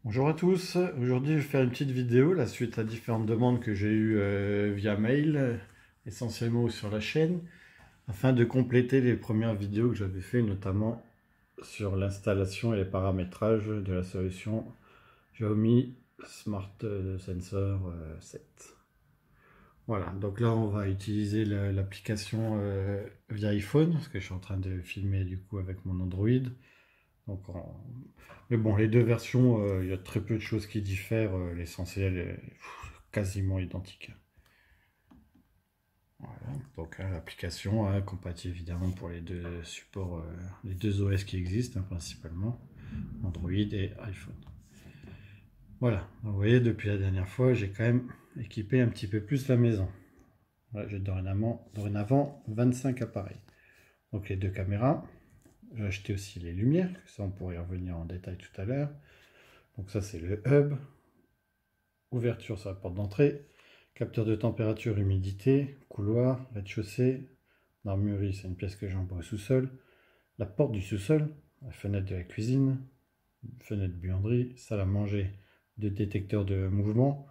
Bonjour à tous, aujourd'hui je vais faire une petite vidéo la suite à différentes demandes que j'ai eues via mail, essentiellement sur la chaîne, afin de compléter les premières vidéos que j'avais fait, notamment sur l'installation et les paramétrages de la solution Xiaomi Smart Sensor 7. Voilà, donc là on va utiliser l'application via iPhone, parce que je suis en train de filmer du coup avec mon Android. Donc, mais bon, les deux versions, il y a très peu de choses qui diffèrent. L'essentiel est quasiment identique. Voilà. Donc l'application compatible évidemment pour les deux supports, les deux OS qui existent principalement, Android et iPhone. Voilà, donc, vous voyez, depuis la dernière fois, j'ai quand même équipé un petit peu plus la maison. Voilà, j'ai dorénavant 25 appareils. Donc les deux caméras, j'ai acheté aussi les lumières, ça on pourrait y revenir en détail tout à l'heure. Donc ça c'est le hub, ouverture sur la porte d'entrée, capteur de température, humidité, couloir, rez-de-chaussée, l'armurerie, c'est une pièce que j'envoie au sous-sol, la porte du sous-sol, la fenêtre de la cuisine, fenêtre buanderie, salle à manger, deux détecteurs de mouvement,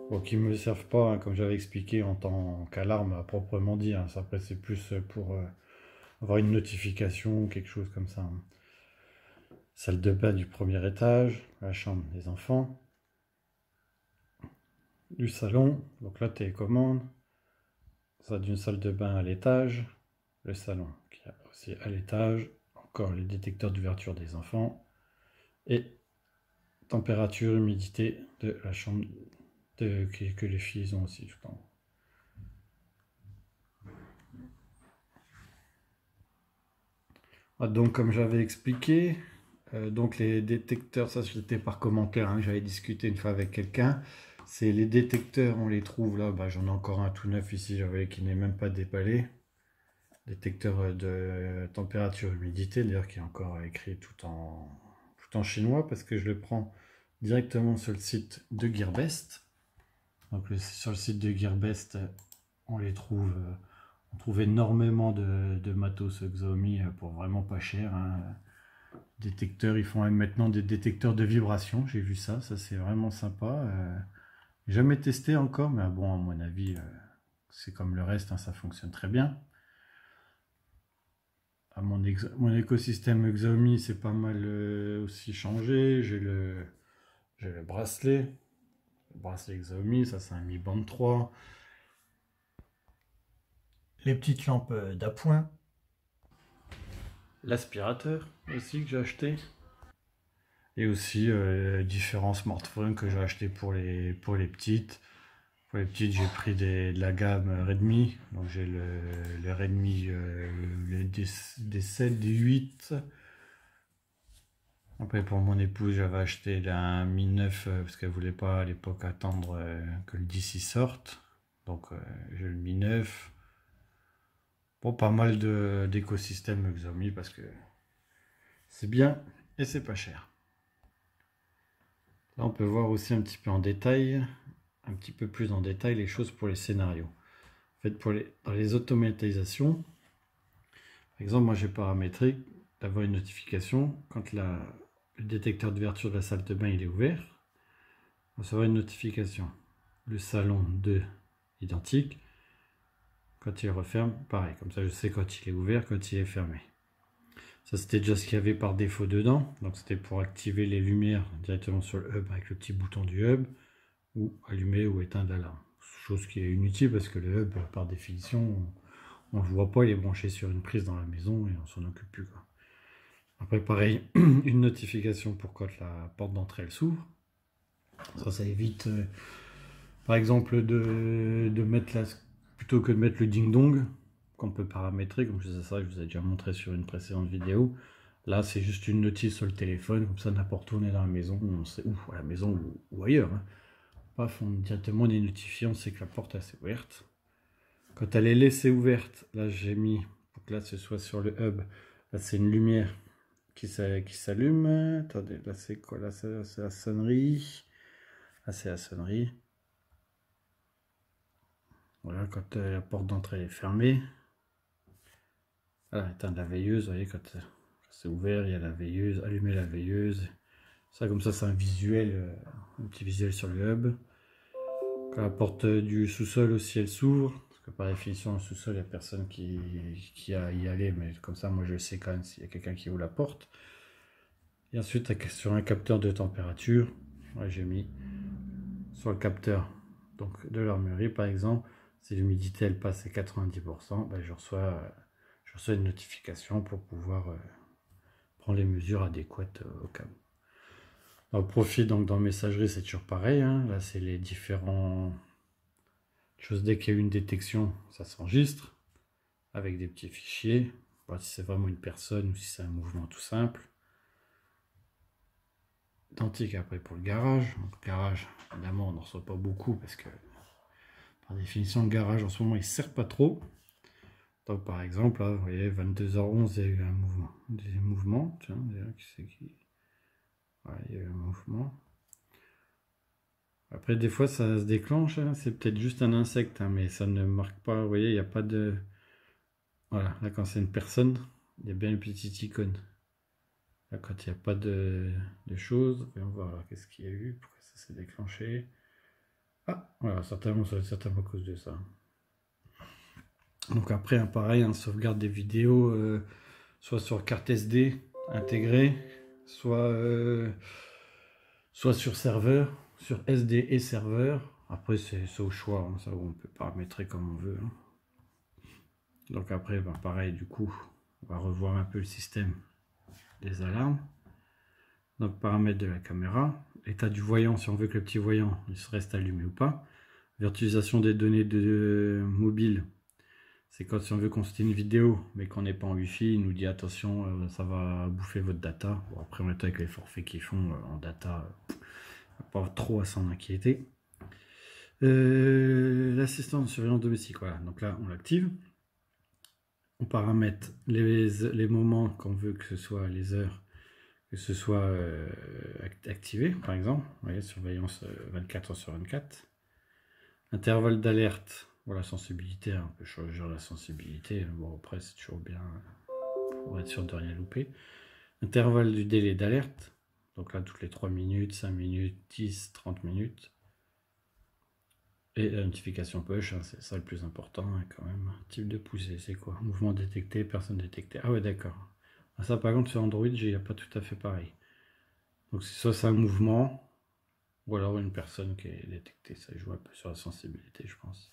bon, qui ne me servent pas, comme j'avais expliqué, en tant qu'alarme à proprement dit. Ça, après, c'est plus pour avoir une notification ou quelque chose comme ça. Salle de bain du premier étage, la chambre des enfants, du salon, donc la télécommande, ça d'une salle de bain à l'étage, le salon qui est aussi à l'étage, encore les détecteurs d'ouverture des enfants, et température, humidité de la chambre que les filles ont aussi tout en haut. Donc comme j'avais expliqué, donc les détecteurs, ça c'était par commentaire, que j'avais discuté une fois avec quelqu'un, c'est les détecteurs, on les trouve là, j'en ai encore un tout neuf ici, j'avais qui n'est même pas déballé. Détecteur de température humidité, d'ailleurs qui est encore écrit tout en chinois, parce que je le prends directement sur le site de Gearbest. Donc sur le site de Gearbest, on les trouve, on trouve énormément de matos Xiaomi pour vraiment pas cher. Détecteurs, ils font même maintenant des détecteurs de vibration, j'ai vu ça c'est vraiment sympa. Jamais testé encore, mais bon, à mon avis, c'est comme le reste, ça fonctionne très bien. Mon écosystème Xiaomi c'est pas mal aussi changé. J'ai le bracelet Xiaomi, ça c'est un Mi Band 3. Les petites lampes d'appoint. L'aspirateur aussi que j'ai acheté. Et aussi différents smartphones que j'ai acheté pour les petites. Pour les petites, j'ai pris de la gamme Redmi. Donc j'ai le Redmi le D7, D8. Après pour mon épouse, j'avais acheté un Mi 9 parce qu'elle voulait pas à l'époque attendre que le 10 sorte. Donc j'ai le Mi 9. Bon, pas mal d'écosystèmes Xiaomi parce que c'est bien et c'est pas cher. Là, on peut voir aussi un petit peu en détail, un petit peu plus en détail les choses pour les scénarios. En fait, dans les automatisations, par exemple, moi j'ai paramétré d'avoir une notification quand le détecteur d'ouverture de la salle de bain il est ouvert. On va recevoir une notification. Le salon 2, identique. Quand il referme, pareil. Comme ça, je sais quand il est ouvert, quand il est fermé. Ça, c'était déjà ce qu'il y avait par défaut dedans. Donc, c'était pour activer les lumières directement sur le hub avec le petit bouton du hub, ou allumer ou éteindre l'alarme. Chose qui est inutile parce que le hub, par définition, on ne le voit pas, il est branché sur une prise dans la maison et on s'en occupe plus, quoi. Après, pareil, une notification pour quand la porte d'entrée elle s'ouvre. Ça évite, par exemple, de mettre plutôt que de mettre le ding-dong qu'on peut paramétrer, comme je vous ai déjà montré sur une précédente vidéo. Là, c'est juste une notice sur le téléphone, comme ça, n'importe où on est dans la maison, on sait où, à la maison ou ailleurs. Paf, directement on est notifié, on sait que la porte est ouverte. Quand elle est laissée ouverte, là j'ai mis, pour que là ce soit sur le hub, là c'est une lumière qui s'allume. Attendez, là c'est quoi? Là c'est la sonnerie. Là c'est la sonnerie. Voilà, quand la porte d'entrée est fermée. Voilà, éteindre la veilleuse, vous voyez, quand c'est ouvert, il y a la veilleuse, allumer la veilleuse. Ça, comme ça, c'est un visuel, un petit visuel sur le hub. Quand la porte du sous-sol aussi, elle s'ouvre. Parce que par définition, le sous-sol, il n'y a personne qui a à y aller. Mais comme ça, moi, je sais quand même s'il y a quelqu'un qui ouvre la porte. Et ensuite, sur un capteur de température, ouais, j'ai mis sur le capteur donc, de l'armurerie, par exemple, si l'humidité, elle passe à 90%, ben, je reçois une notification pour pouvoir prendre les mesures adéquates au cas où. Au profit, donc dans messagerie, c'est toujours pareil. Hein. Là, c'est les différents choses. Dès qu'il y a une détection, ça s'enregistre avec des petits fichiers. Bon, si c'est vraiment une personne ou si c'est un mouvement tout simple. Identique après pour le garage. Donc, le garage, évidemment, on n'en reçoit pas beaucoup parce que par définition, le garage en ce moment, il ne sert pas trop. Donc, par exemple, là, vous voyez, 22h11, il y a eu un mouvement. Des mouvements. Tiens, d'ailleurs, qui c'est qui. Ouais, il y a eu un mouvement. Après, des fois, ça se déclenche, hein. C'est peut-être juste un insecte, hein, mais ça ne marque pas. Vous voyez, il n'y a pas de... Voilà, là, quand c'est une personne, il y a bien une petite icône. Là, quand il n'y a pas de choses, on va voir qu'est-ce qu'il y a eu, pourquoi ça s'est déclenché. Ah, voilà, certainement, ça va être certainement à cause de ça. Donc après, pareil, on sauvegarde des vidéos, soit sur carte SD intégrée, soit sur serveur, sur SD et serveur. Après, c'est au choix, hein, ça on peut paramétrer comme on veut. Hein. Donc après, ben, pareil, du coup, on va revoir un peu le système des alarmes. Donc paramètres de la caméra, état du voyant, si on veut que le petit voyant il se reste allumé ou pas. Virtualisation des données de mobile, c'est quand si on veut consulter une vidéo mais qu'on n'est pas en wifi, il nous dit attention, ça va bouffer votre data. Bon, après on est avec les forfaits qu'ils font en data, pas trop à s'en inquiéter. L'assistant de surveillance domestique, voilà, donc là on l'active. On paramètre les moments qu'on veut que ce soit les heures, que ce soit activé, par exemple. Vous voyez, surveillance 24h/24. Intervalle d'alerte, voilà, sensibilité, hein, on peut changer la sensibilité. Bon, après, c'est toujours bien pour être sûr de rien louper. Intervalle du délai d'alerte, donc là, toutes les 3 minutes, 5 minutes, 10, 30 minutes. Et la notification push, hein, c'est ça le plus important, hein, quand même. Type de poussée, c'est quoi? Mouvement détecté, personne détectée. Ah ouais, d'accord. Ça, par contre, sur Android, il n'y a pas tout à fait pareil. Donc, soit c'est un mouvement, ou alors une personne qui est détectée. Ça joue un peu sur la sensibilité, je pense.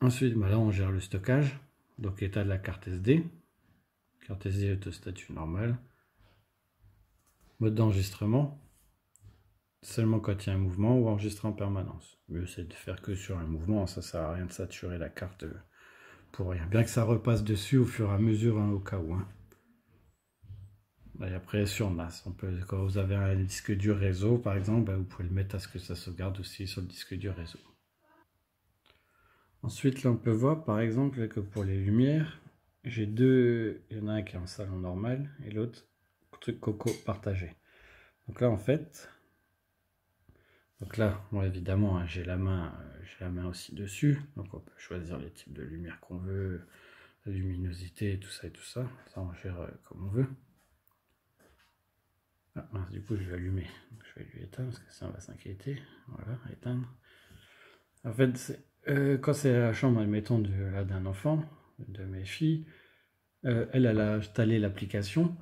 Ensuite, bah là, on gère le stockage. Donc, état de la carte SD. Carte SD est au statut normal. Mode d'enregistrement. Seulement quand il y a un mouvement ou enregistrer en permanence. Mieux, c'est de faire que sur un mouvement. Ça sert à rien de saturer la carte pour rien. Bien que ça repasse dessus au fur et à mesure, hein, au cas où. Hein. Et après, sur NAS, quand vous avez un disque dur réseau, par exemple, bah, vous pouvez le mettre à ce que ça sauvegarde aussi sur le disque dur réseau. Ensuite, là, on peut voir, par exemple, que pour les lumières, j'ai deux... Il y en a un qui est en salon normal et l'autre, truc coco partagé. Donc là, en fait... Donc là, bon, évidemment, hein, j'ai la main aussi dessus. Donc on peut choisir les types de lumière qu'on veut, la luminosité, tout ça et tout ça. Ça, on gère comme on veut. Ah, mince, du coup, je vais allumer. Donc, je vais lui éteindre parce que ça va s'inquiéter. Voilà, éteindre. En fait, quand c'est la chambre, admettons, d'un enfant, de mes filles, elle a installé l'application.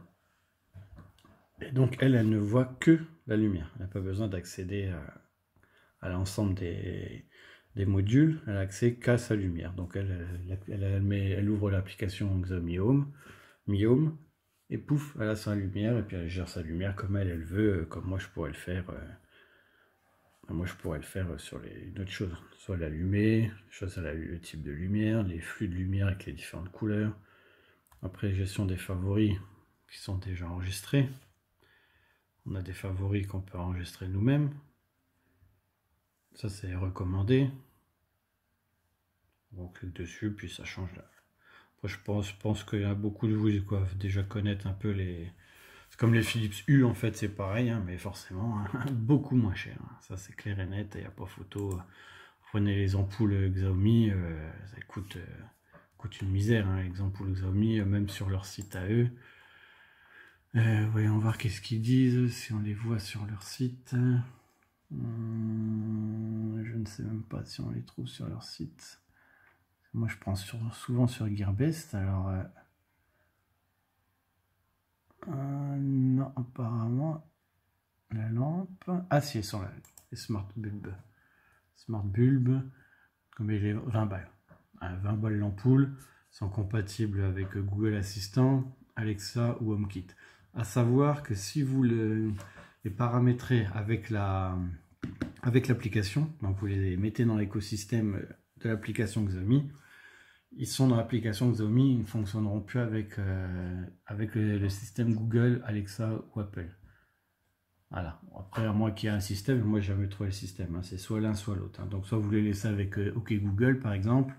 Et donc, elle ne voit que la lumière. Elle n'a pas besoin d'accéder à l'ensemble des modules. Elle a accès qu'à sa lumière. Donc, elle ouvre l'application Xiaomi Home, et pouf, elle a sa lumière, et puis elle gère sa lumière comme elle veut, comme moi je pourrais le faire. Sur une autre chose, soit l'allumer, choisir le type de lumière, les flux de lumière avec les différentes couleurs. Après, gestion des favoris qui sont déjà enregistrés. On a des favoris qu'on peut enregistrer nous-mêmes. Ça, c'est recommandé. On clique dessus, puis ça change là. Après, je pense qu'il y a beaucoup de vous qui doivent déjà connaître un peu les... C'est comme les Philips Hue, en fait, c'est pareil, hein, mais forcément, hein, beaucoup moins cher. Hein. Ça, c'est clair et net, il n'y a pas photo. Vous prenez les ampoules Xiaomi, ça coûte une misère, hein, les ampoules Xiaomi, même sur leur site à eux. Voyons voir qu'est-ce qu'ils disent, si on les voit sur leur site. Je ne sais même pas si on les trouve sur leur site. Moi, je prends souvent sur Gearbest, alors... non, apparemment, la lampe... Ah si, elles sont là, les Smart Bulbs. Smart Bulb, comme il est 20 balles. 20 balles l'ampoule, sont compatibles avec Google Assistant, Alexa ou HomeKit. À savoir que si vous les paramétrez avec l'application, donc vous les mettez dans l'écosystème de l'application Xiaomi, ils sont dans l'application Xiaomi, ils ne fonctionneront plus avec le système Google, Alexa ou Apple. Voilà. Après, à moi qui ai un système, moi j'ai jamais trouvé le système, hein. C'est soit l'un soit l'autre, hein. Donc soit vous les laissez avec OK Google par exemple,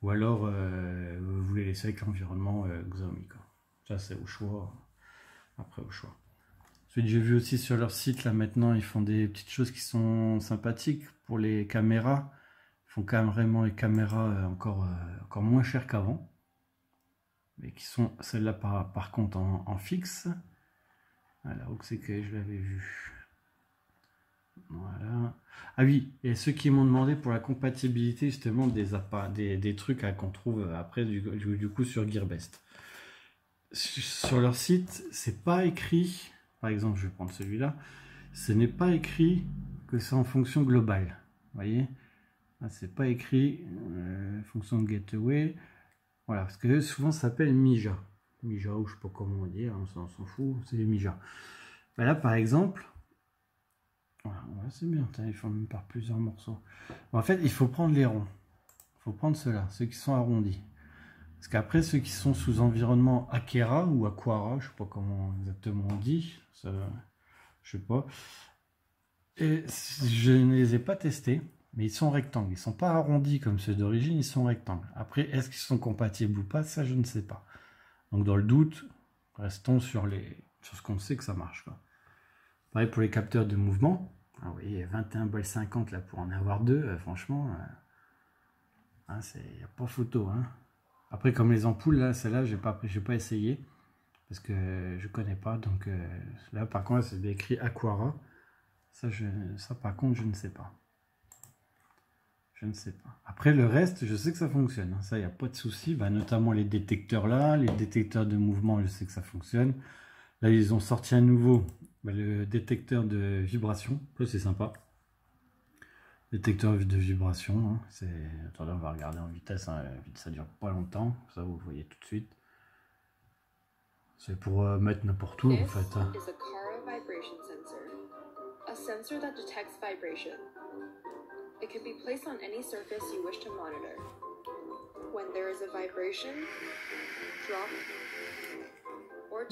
ou alors vous les laissez avec l'environnement Xiaomi, quoi. Ça c'est au choix, après au choix. Ensuite j'ai vu aussi sur leur site, là maintenant ils font des petites choses qui sont sympathiques pour les caméras. Ils font carrément les caméras encore moins chères qu'avant, mais qui sont celles-là par contre en fixe. Alors où c'est que je l'avais vu? Voilà. Ah oui, et ceux qui m'ont demandé pour la compatibilité justement des trucs qu'on trouve après du coup sur Gearbest. Sur leur site, c'est pas écrit, par exemple je vais prendre celui-là, ce n'est pas écrit que c'est en fonction globale. Vous voyez? C'est pas écrit fonction de gateway. Voilà, parce que souvent ça s'appelle Mija. Mija, ou je sais pas comment on dit, hein, on s'en fout, c'est Mija. Ben là par exemple, voilà, c'est bien, ils font même par plusieurs morceaux. En fait, il faut prendre les ronds. Il faut prendre ceux-là, ceux qui sont arrondis. Parce qu'après, ceux qui sont sous environnement Akera ou Aquara, je sais pas comment exactement on dit, ça, je sais pas. Et je ne les ai pas testés, mais ils sont rectangles. Ils sont pas arrondis comme ceux d'origine, ils sont rectangles. Après, est-ce qu'ils sont compatibles ou pas, ça je ne sais pas. Donc dans le doute, restons sur ce qu'on sait que ça marche, quoi. Pareil pour les capteurs de mouvement. Ah, vous voyez, 21,50 $ là pour en avoir deux, franchement, il n'y a pas photo, hein. Après, comme les ampoules, là, celle-là, je n'ai pas essayé parce que je connais pas. Donc là, par contre, c'est écrit Aquara. Ça, par contre, je ne sais pas. Je ne sais pas. Après, le reste, je sais que ça fonctionne, hein. Ça, il n'y a pas de souci. Bah, notamment les détecteurs là, les détecteurs de mouvement, je sais que ça fonctionne. Là, ils ont sorti un nouveau, le détecteur de vibration. Ça, c'est sympa. Détecteur de vibration, hein. Attendez, on va regarder en vitesse, hein. Ça dure pas longtemps, ça vous voyez tout de suite. C'est pour mettre n'importe où en fait, hein.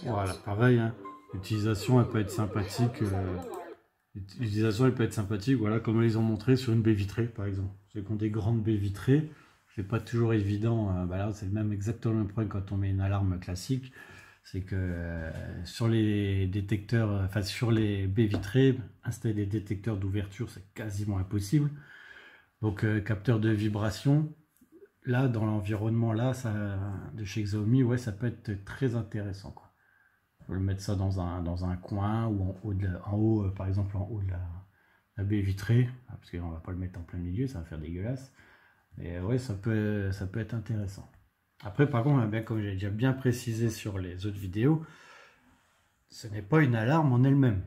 Voilà, pareil, hein. L'utilisation elle peut être sympathique. L'utilisation elle peut être sympathique, voilà, comme ils ont montré sur une baie vitrée par exemple. Ceux qui ont des grandes baies vitrées, c'est pas toujours évident. Bah là, c'est exactement le même problème quand on met une alarme classique. C'est que sur les détecteurs, enfin sur les baies vitrées, installer des détecteurs d'ouverture, c'est quasiment impossible. Donc capteur de vibration, là dans l'environnement là, de chez Xiaomi, ouais, ça peut être très intéressant, quoi. On peut mettre ça dans un coin ou en haut, par exemple en haut de la baie vitrée, parce qu'on va pas le mettre en plein milieu, ça va faire dégueulasse. Mais ouais, ça peut être intéressant. Après, par contre, bien, comme j'ai déjà bien précisé sur les autres vidéos, ce n'est pas une alarme en elle-même.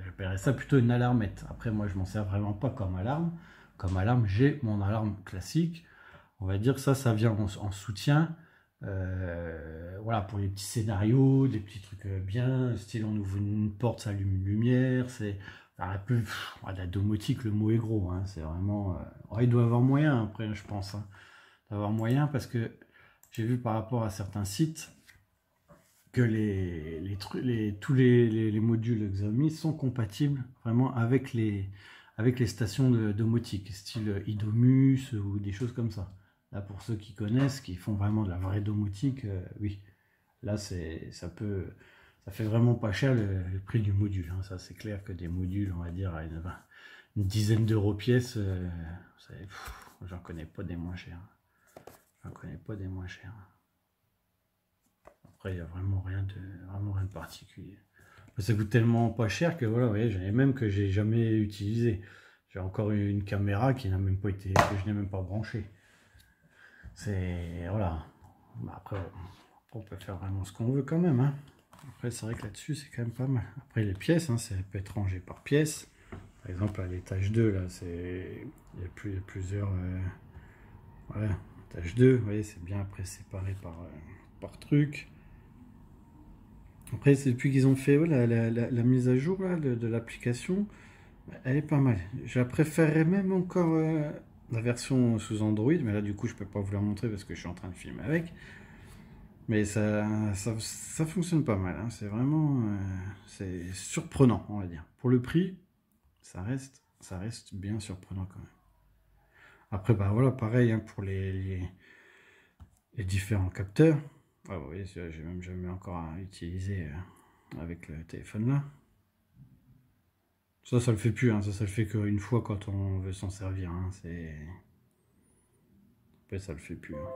J'appellerais ça plutôt une alarmette. Après, moi, je m'en sers vraiment pas comme alarme. Comme alarme, j'ai mon alarme classique. On va dire que ça vient en soutien. Voilà, pour les petits scénarios, des petits trucs bien, style on ouvre une porte, ça allume une lumière. C'est la domotique, le mot est gros, hein. C'est vraiment... il doit y avoir moyen après, je pense, hein, d'avoir moyen, parce que j'ai vu par rapport à certains sites que tous les modules Xiaomi sont compatibles vraiment avec les stations de domotique, style Idomus ou des choses comme ça. Là, pour ceux qui connaissent, qui font vraiment de la vraie domotique, oui. Là, ça fait vraiment pas cher le prix du module, hein. Ça, c'est clair que des modules, on va dire, à une dizaine d'euros pièce, j'en connais pas des moins chers. J'en connais pas des moins chers. Après, il n'y a vraiment rien de particulier. Ça coûte tellement pas cher que voilà, vous voyez, j'en ai même que j'ai jamais utilisé. J'ai encore une caméra qui n'a même pas été, que je n'ai même pas branchée. C'est voilà. Bah, après, on peut faire vraiment ce qu'on veut quand même. Hein. Après, c'est vrai que là-dessus, c'est quand même pas mal. Après, les pièces, hein, ça peut être rangé par pièce. Par exemple, à l'étage 2, là, il y a plusieurs. Voilà, étage 2, vous voyez, c'est bien après séparé par truc. Après, c'est depuis qu'ils ont fait voilà, la mise à jour là, de l'application, elle est pas mal. Je la préférerais même encore la version sous Android, mais là, du coup, je peux pas vous la montrer parce que je suis en train de filmer avec. Mais ça fonctionne pas mal. Hein. C'est vraiment c'est surprenant, on va dire. Pour le prix, ça reste bien surprenant quand même. Après, bah voilà, pareil hein, pour les différents capteurs. Ah, vous voyez, j'ai même jamais encore utilisé avec le téléphone là. Ça le fait plus. Hein. Ça le fait qu'une fois quand on veut s'en servir. Hein. Après, ça le fait plus. Hein.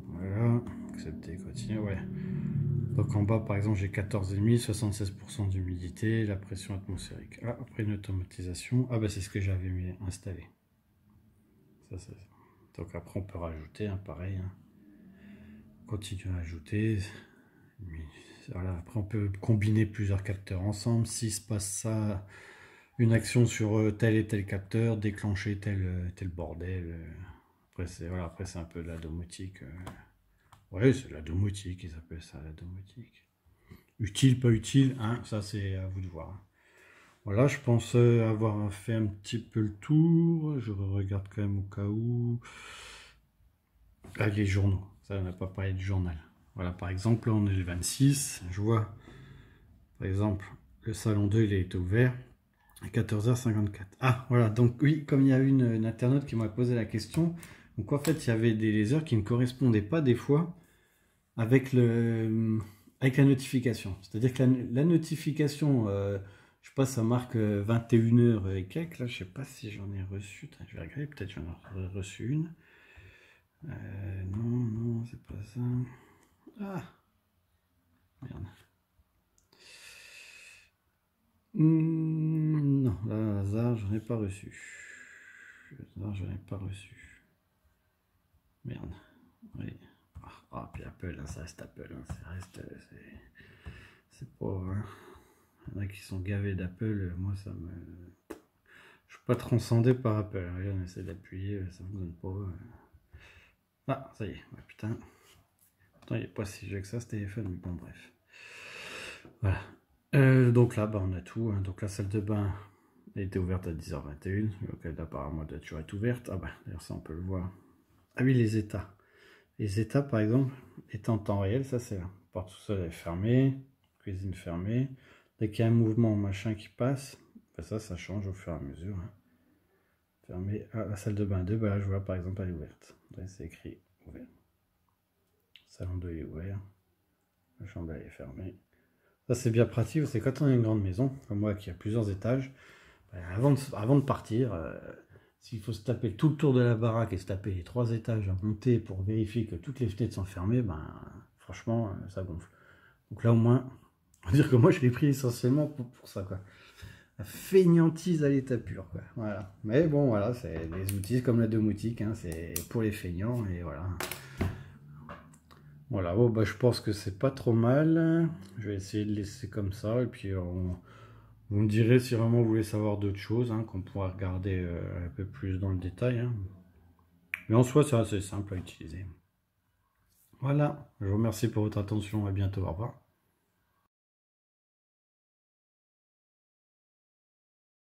Voilà, accepter, continuer, ouais. Donc en bas, par exemple, j'ai 14,5, 76% d'humidité, la pression atmosphérique. Ah, après une automatisation. Ah, bah c'est ce que j'avais installé. Ça. Donc après, on peut rajouter, hein, pareil. Hein. Continuer à ajouter. Voilà, après, on peut combiner plusieurs capteurs ensemble. S'il se passe ça, une action sur tel et tel capteur, déclencher tel bordel. Après, c'est un peu de la domotique. Ouais, c'est la domotique, ils appellent ça la domotique. Utile, pas utile, hein, ça c'est à vous de voir. Voilà, je pense avoir fait un petit peu le tour. Je regarde quand même au cas où. Ah, les journaux, ça on n'a pas parlé du journal. Voilà, par exemple, là on est le 26, je vois, par exemple, le salon 2 il a été ouvert à 14h54. Ah, voilà, donc oui, comme il y a une internaute qui m'a posé la question, donc en fait il y avait des heures qui ne correspondaient pas des fois avec la notification. C'est-à-dire que la notification, je sais pas, ça marque 21h et quelques. Là, je sais pas si j'en ai reçu. Je vais regarder, peut-être j'en ai reçu une. Non, c'est pas ça. Ah, merde. Non, là, hasard, j'en ai pas reçu. Hasard, j'en ai pas reçu. Merde. Oui. Ah, puis Apple, hein, ça reste Apple. Hein, c'est pas. Hein. Il y en a qui sont gavés d'Apple. Moi, ça me. Je suis pas transcendé par Apple. Regarde, on essaie d'appuyer, ça me donne pas. Ah, ça y est. Ouais, putain. Pourtant, il est pas si vieux que ça, ce téléphone. Mais bon, bref. Voilà. Donc là, bah, on a tout. Hein. Donc la salle de bain a été ouverte à 10h21. Donc elle apparemment doit toujours être ouverte. Ah bah, d'ailleurs, ça, on peut le voir. Ah oui, les états. Les états, par exemple, étant en temps réel, ça c'est là. Porte sous-sol est fermée, cuisine fermée. Dès qu'il y a un mouvement machin qui passe, ben ça change au fur et à mesure. Hein. Fermé. Ah, la salle de bain 2, ben là je vois par exemple elle est ouverte. C'est écrit ouvert. Salon 2 est ouvert. La chambre elle est fermée. Ça c'est bien pratique, c'est quand on a une grande maison, comme moi qui a plusieurs étages, ben, avant de partir, s'il faut se taper tout le tour de la baraque et se taper les 3 étages à monter pour vérifier que toutes les fenêtres sont fermées, ben franchement, ça gonfle. Donc là au moins, on va dire que moi je l'ai pris essentiellement pour ça, quoi. La feignantise à l'état pur, quoi. Voilà. Mais bon, voilà, c'est les outils comme la domotique, hein, c'est pour les feignants, et voilà. Voilà, bon, bah, je pense que c'est pas trop mal. Je vais essayer de laisser comme ça, et puis vous me direz si vraiment vous voulez savoir d'autres choses, hein, qu'on pourra regarder un peu plus dans le détail. Hein. Mais en soi, c'est assez simple à utiliser. Voilà, je vous remercie pour votre attention, à bientôt, au revoir.